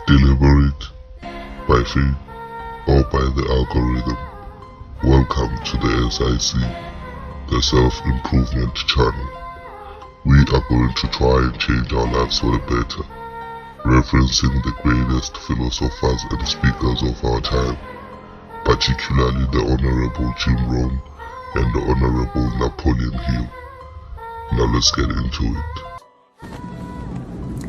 Deliberate, by fate, or by the algorithm. Welcome to the SIC, the Self-Improvement Channel. We are going to try and change our lives for the better, referencing the greatest philosophers and speakers of our time, particularly the Honorable Jim Rohn and the Honorable Napoleon Hill. Now let's get into it.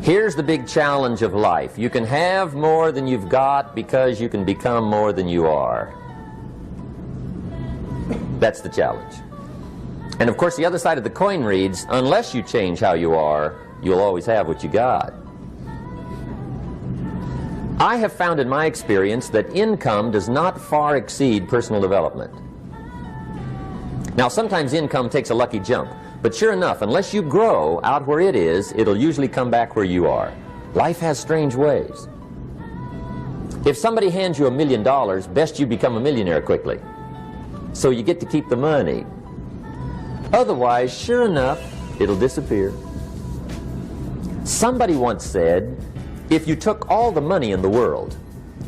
Here's the big challenge of life. You can have more than you've got because you can become more than you are. That's the challenge. And of course the other side of the coin reads, unless you change how you are, you'll always have what you got. I have found in my experience that income does not far exceed personal development. Now sometimes income takes a lucky jump. But sure enough, unless you grow out where it is, it'll usually come back where you are. Life has strange ways. If somebody hands you $1 million, best you become a millionaire quickly, so you get to keep the money. Otherwise, sure enough, it'll disappear. Somebody once said, if you took all the money in the world,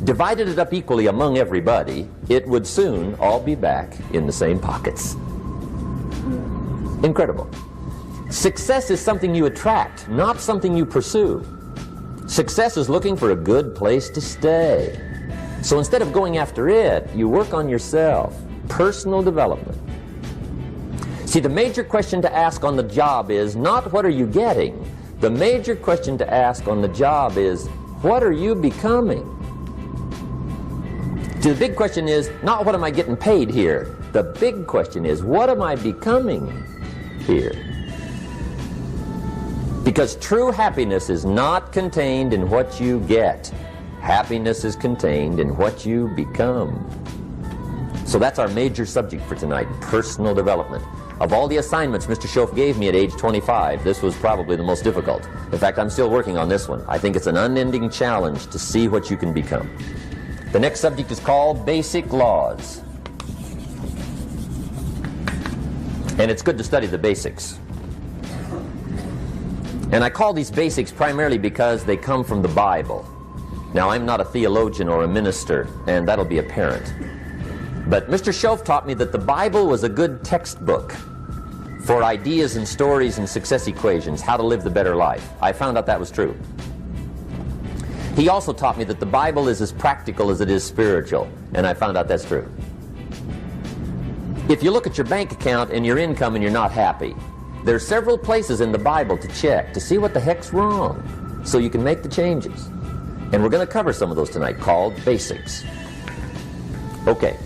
divided it up equally among everybody, it would soon all be back in the same pockets. Incredible. Success is something you attract, not something you pursue. Success is looking for a good place to stay. So instead of going after it, you work on yourself. Personal development. See, the major question to ask on the job is not what are you getting? The major question to ask on the job is what are you becoming? See, the big question is not what am I getting paid here? The big question is what am I becoming here? Because true happiness is not contained in what you get. Happiness is contained in what you become. So that's our major subject for tonight, personal development. Of all the assignments Mr. Schoaf gave me at age 25, this was probably the most difficult. In fact, I'm still working on this one. I think it's an unending challenge to see what you can become. The next subject is called Basic Laws. And it's good to study the basics. And I call these basics primarily because they come from the Bible. Now, I'm not a theologian or a minister, and that'll be apparent. But Mr. Schoaf taught me that the Bible was a good textbook for ideas and stories and success equations, how to live the better life. I found out that was true. He also taught me that the Bible is as practical as it is spiritual, and I found out that's true. If you look at your bank account and your income and you're not happy, there are several places in the Bible to check to see what the heck's wrong so you can make the changes. And we're going to cover some of those tonight, called basics. Okay.